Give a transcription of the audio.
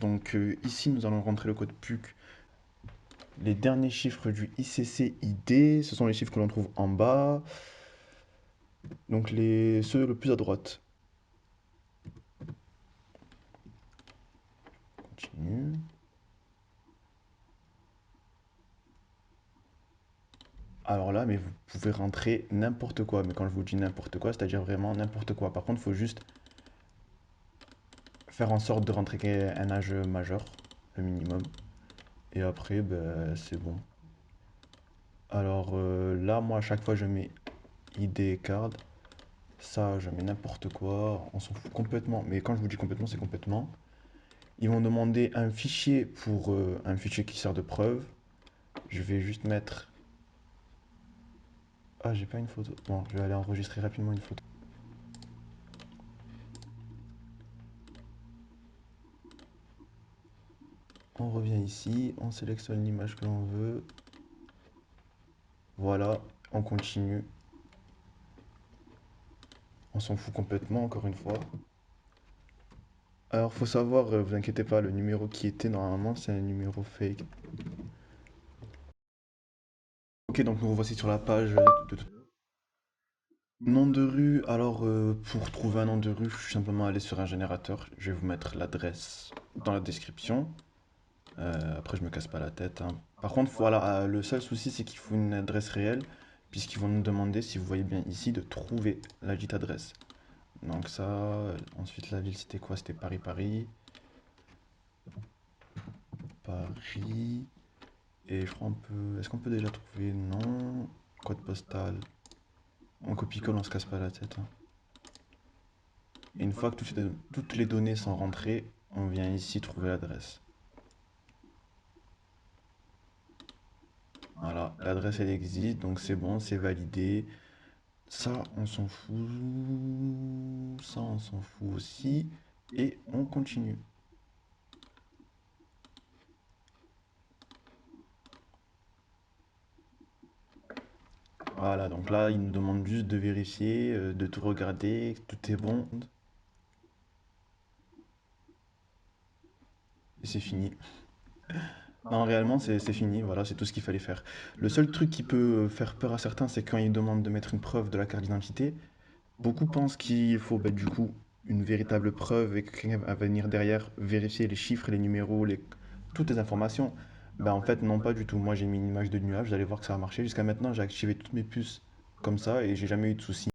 Donc ici, nous allons rentrer le code PUC. Les derniers chiffres du ICC-ID, ce sont les chiffres que l'on trouve en bas. Donc ceux le plus à droite. Continue. Alors là, mais vous pouvez rentrer n'importe quoi. Mais quand je vous dis n'importe quoi, c'est-à-dire vraiment n'importe quoi. Par contre, il faut juste faire en sorte de rentrer un âge majeur, le minimum. Et après, ben, c'est bon. Alors là, moi, à chaque fois, je mets ID card. Ça, je mets n'importe quoi. On s'en fout complètement. Mais quand je vous dis complètement, c'est complètement. Ils vont demander un fichier pour un fichier qui sert de preuve. Je vais juste mettre. Ah, j'ai pas une photo. Bon, je vais aller enregistrer rapidement une photo. On revient ici, on sélectionne l'image que l'on veut. Voilà, on continue. On s'en fout complètement, encore une fois. Alors, faut savoir, vous inquiétez pas, le numéro qui était normalement, c'est un numéro fake. Ok, donc nous revoici sur la page de nom de rue. Alors, pour trouver un nom de rue, je suis simplement allé sur un générateur. Je vais vous mettre l'adresse dans la description. Après, je me casse pas la tête, hein. Par contre, voilà, le seul souci, c'est qu'il faut une adresse réelle, puisqu'ils vont nous demander, si vous voyez bien ici, de trouver la dite adresse. Donc ça, ensuite la ville, c'était quoi? C'était Paris, Paris, Paris. Et je crois on peut... Est-ce qu'on peut déjà trouver? Non. Code postal. On copie-colle, on se casse pas la tête, hein. Et une fois que toutes les données sont rentrées, on vient ici trouver l'adresse. Voilà, l'adresse elle existe, donc c'est bon, c'est validé. Ça, on s'en fout. Ça, on s'en fout aussi. Et on continue. Voilà, donc là, il nous demande juste de vérifier, de tout regarder, que tout est bon. Et c'est fini. Non, réellement, c'est fini. Voilà, c'est tout ce qu'il fallait faire. Le seul truc qui peut faire peur à certains, c'est quand ils demandent de mettre une preuve de la carte d'identité. Beaucoup pensent qu'il faut, bah, du coup, une véritable preuve et que quelqu'un va venir derrière vérifier les chiffres, les numéros, toutes les informations. Ben, en fait, non, pas du tout. Moi, j'ai mis une image de nuage, vous allez voir que ça a marché. Jusqu'à maintenant, j'ai activé toutes mes puces comme ça et j'ai jamais eu de soucis.